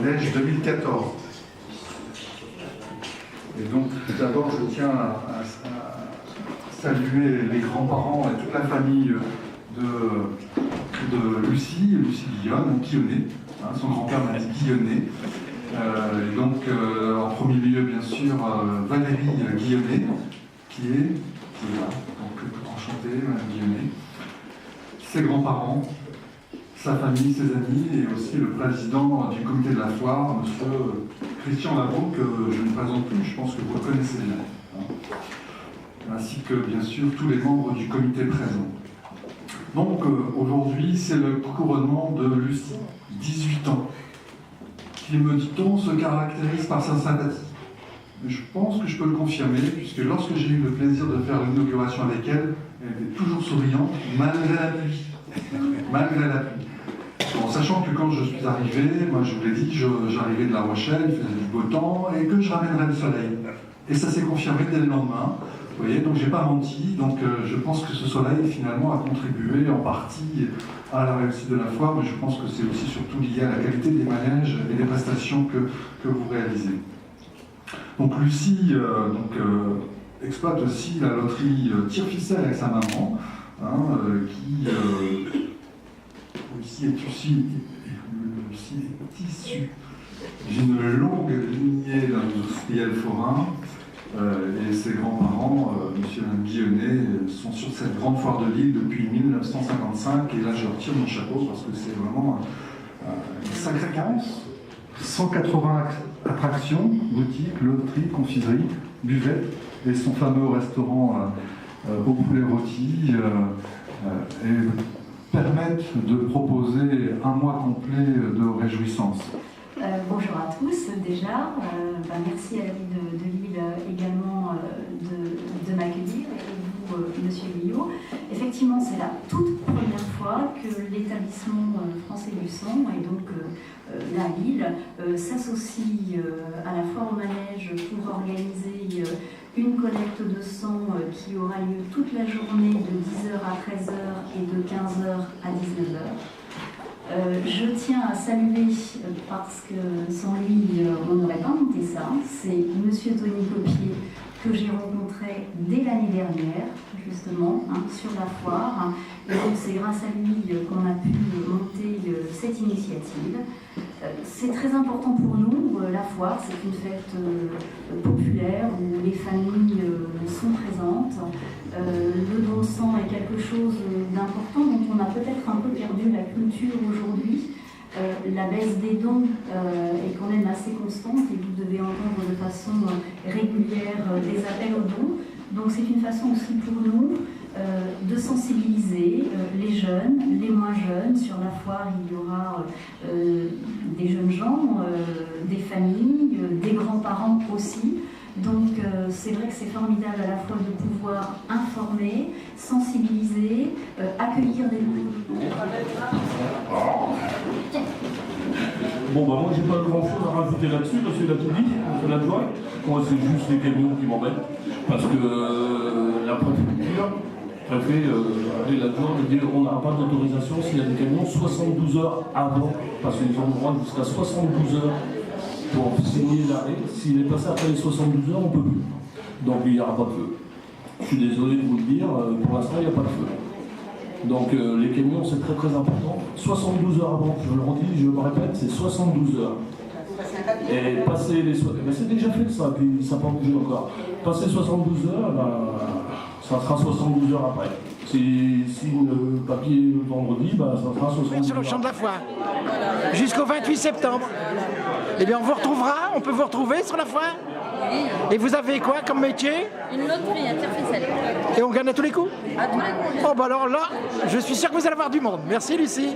Collège 2014. Et donc, tout d'abord, je tiens à saluer les grands-parents et toute la famille de Lucie Guillonnet, son grand-père m'a dit Guillonnet. Et donc, en premier lieu, bien sûr, Valérie Guillonnet, qui est là. Donc, enchanté, Madame Guillonnet. Ses grands-parents, sa famille, ses amis, et aussi le président du comité de la foire, monsieur Christian Lavaux, que je ne présente plus, je pense que vous le connaissez bien. Ainsi que, bien sûr, tous les membres du comité présents. Donc, aujourd'hui, c'est le couronnement de Lucie, 18 ans, qui, me dit-on, se caractérise par sa sympathie. Mais je pense que je peux le confirmer, puisque lorsque j'ai eu le plaisir de faire l'inauguration avec elle, elle était toujours souriante, malgré la pluie. Malgré la pluie. En sachant que quand je suis arrivé, moi je vous l'ai dit, j'arrivais de La Rochelle, il faisait du beau temps, et que je ramènerais le soleil. Et ça s'est confirmé dès le lendemain. Vous voyez, donc j'ai pas menti, donc je pense que ce soleil finalement a contribué en partie à la réussite de la foire, mais je pense que c'est aussi surtout lié à la qualité des manèges et des prestations que vous réalisez. Donc Lucie exploite aussi la loterie tire-ficelle avec sa maman, qui Lucie est issue d'une longue lignée d'industriels forains. Et ses grands-parents, monsieur et madame Guillonnet, sont sur cette grande foire de Lille depuis 1955. Et là, je retire mon chapeau parce que c'est vraiment une sacrée carence. 180 attractions, boutiques, loteries, confiseries, buvettes, et son fameux restaurant au poulet rôti, permettent de proposer un mois complet de réjouissance. Bonjour à tous déjà, merci à la ville de Lille également de m'accueillir et vous, Monsieur Guyot. Effectivement, c'est la toute première fois que l'établissement français du sang et donc la Lille s'associe à la foire au manège pour organiser une collecte de sang qui aura lieu toute la journée de 10h à 13h et de 15h à 19h. Je tiens à saluer, parce que sans lui, on n'aurait pas monté ça, c'est Monsieur Tony Copier, que j'ai rencontré dès l'année dernière, justement, sur la foire. Et donc c'est grâce à lui qu'on a pu monter cette initiative. C'est très important pour nous, la foire, c'est une fête populaire où les familles sont présentes. Le don de sang est quelque chose d'important dont on a peut-être un peu perdu la culture aujourd'hui. La baisse des dons est quand même assez constante et vous devez entendre de façon régulière des appels aux dons. Donc c'est une façon aussi pour nous de sensibiliser les jeunes, les moins jeunes. Sur la foire, il y aura des jeunes gens, des familles, des grands-parents aussi. Donc c'est vrai que c'est formidable à la fois de pouvoir informer, sensibiliser, accueillir des nouveaux. Bon bah moi j'ai pas grand chose à rajouter là-dessus, parce qu'il a tout dit, monsieur l'adjoint. Moi c'est juste les camions qui m'embêtent, parce que la préfecture, préfet et l'adjoint me dit on n'aura pas d'autorisation s'il y a des camions 72 heures avant, parce qu'ils ont le droit jusqu'à 72 heures pour signer l'arrêt. S'il est passé après les 72 heures, on ne peut plus. Donc il n'y aura pas de feu. Je suis désolé de vous le dire, pour l'instant il n'y a pas de feu. Donc les camions c'est très très important. 72 heures avant, je le redis, je me répète, c'est 72 heures. Et passer les... c'est déjà fait ça, puis ça n'a pas bougé encore. Passer 72 heures, ça sera 72 heures après. Si le papier vendredi, ça sera 72 heures. Sur le champ de la foire, jusqu'au 28 septembre. Eh bien on vous retrouvera, on peut vous retrouver sur la foire. Et vous avez quoi comme métier? Une loterie à tire-ficelle. Et on gagne à tous les coups? À tous les coups. Oh bah alors là, je suis sûr que vous allez avoir du monde. Merci Lucie.